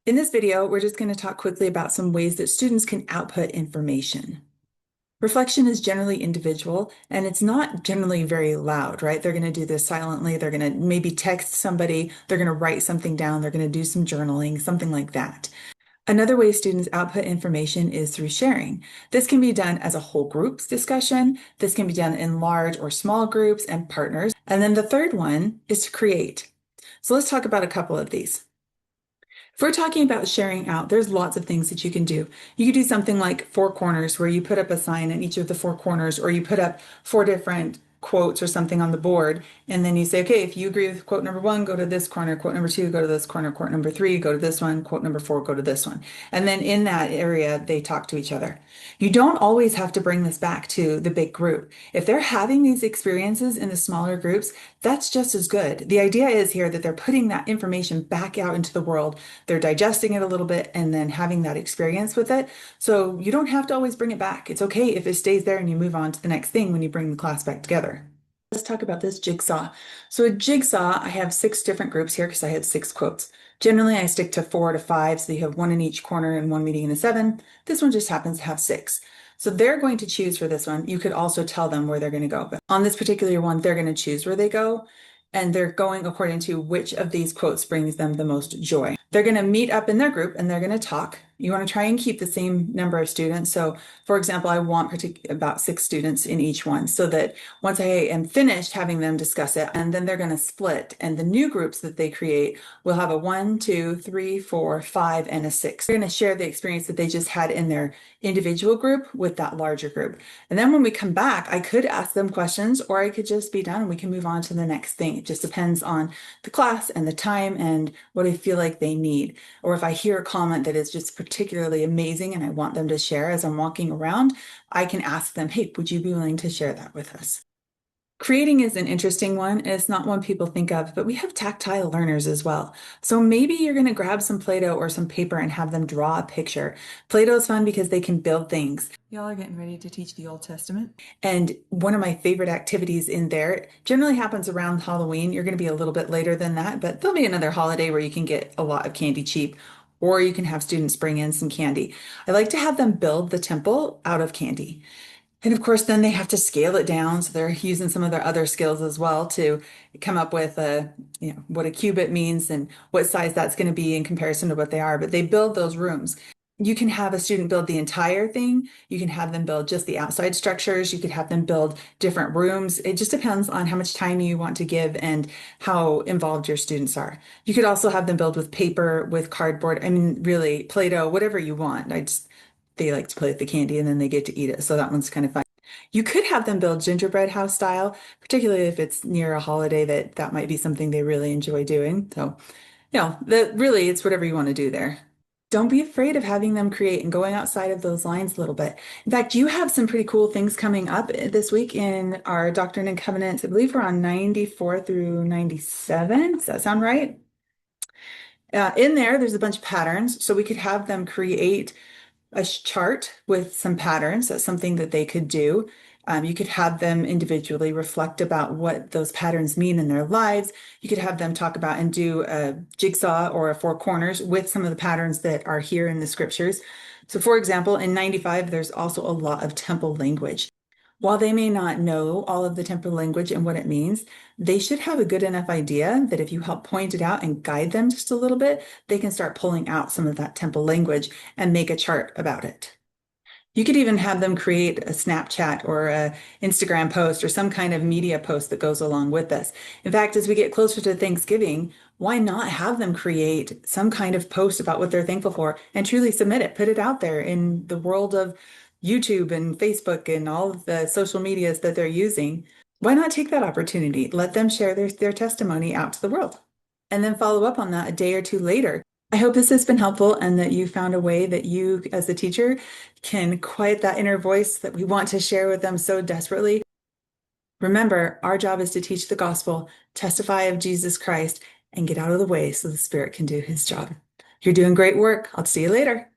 In this video, we're just going to talk quickly about some ways that students can output information. Reflection is generally individual and it's not generally very loud, right? They're going to do this silently. They're going to maybe text somebody. They're going to write something down. They're going to do some journaling, something like that. Another way students output information is through sharing. This can be done as a whole groups discussion. This can be done in large or small groups and partners. And then the third one is to create. So let's talk about a couple of these. If we're talking about sharing out, there's lots of things that you can do. You could do something like four corners where you put up a sign in each of the four corners, or you put up four different quotes or something on the board. And then you say, okay, if you agree with quote number one, go to this corner, quote number two, go to this corner, quote number three, go to this one, quote number four, go to this one. And then in that area, they talk to each other. You don't always have to bring this back to the big group. If they're having these experiences in the smaller groups, that's just as good. The idea is here that they're putting that information back out into the world. They're digesting it a little bit and then having that experience with it. So you don't have to always bring it back. It's okay if it stays there and you move on to the next thing when you bring the class back together. Let's talk about this jigsaw. So a jigsaw, I have 6 different groups here because I have 6 quotes. Generally, I stick to 4 to 5, so you have one in each corner and one meeting in the 7. This one just happens to have 6. So they're going to choose for this one. You could also tell them where they're going to go. But on this particular one, they're going to choose where they go, and they're going according to which of these quotes brings them the most joy. They're going to meet up in their group and they're going to talk. You want to try and keep the same number of students. So, for example, I want about 6 students in each one so that once I am finished having them discuss it, and then they're going to split. And the new groups that they create will have a 1, 2, 3, 4, 5, and a 6. They're going to share the experience that they just had in their individual group with that larger group. And then when we come back, I could ask them questions or I could just be done and we can move on to the next thing. It just depends on the class and the time and what I feel like they need. Or if I hear a comment that is just particularly amazing and I want them to share as I'm walking around, I can ask them, hey, would you be willing to share that with us? Creating is an interesting one. It's not one people think of, but we have tactile learners as well. So maybe you're going to grab some Play-Doh or some paper and have them draw a picture. Play-Doh is fun because they can build things. Y'all are getting ready to teach the Old Testament. And one of my favorite activities in there generally happens around Halloween. You're going to be a little bit later than that, but there'll be another holiday where you can get a lot of candy cheap, or you can have students bring in some candy. I like to have them build the temple out of candy. And of course, then they have to scale it down. So they're using some of their other skills as well to come up with what a cubit means and what size that's going to be in comparison to what they are. But they build those rooms. You can have a student build the entire thing. You can have them build just the outside structures. You could have them build different rooms. It just depends on how much time you want to give and how involved your students are. You could also have them build with paper, with cardboard. I mean, really, Play-Doh, whatever you want. They like to play with the candy and then they get to eat it. So that one's kind of fun. You could have them build gingerbread house style, particularly if it's near a holiday that might be something they really enjoy doing. So, that really it's whatever you want to do there. Don't be afraid of having them create and going outside of those lines a little bit. In fact, you have some pretty cool things coming up this week in our Doctrine and Covenants. I believe we're on 94 through 97. Does that sound right? In there's a bunch of patterns. So we could have them create a chart with some patterns. That's something that they could do. You could have them individually reflect about what those patterns mean in their lives. You could have them talk about and do a jigsaw or a four corners with some of the patterns that are here in the scriptures. So, for example, in 95, there's also a lot of temple language. While they may not know all of the temple language and what it means, they should have a good enough idea that if you help point it out and guide them just a little bit, they can start pulling out some of that temple language and make a chart about it. You could even have them create a Snapchat or a Instagram post or some kind of media post that goes along with this. In fact, as we get closer to Thanksgiving, why not have them create some kind of post about what they're thankful for and truly submit it, put it out there in the world of YouTube and Facebook and all of the social medias that they're using? Why not take that opportunity? Let them share their testimony out to the world and then follow up on that a day or two later. I hope this has been helpful and that you found a way that you, as a teacher, can quiet that inner voice that we want to share with them so desperately. Remember, our job is to teach the gospel, testify of Jesus Christ, and get out of the way so the Spirit can do his job. You're doing great work. I'll see you later.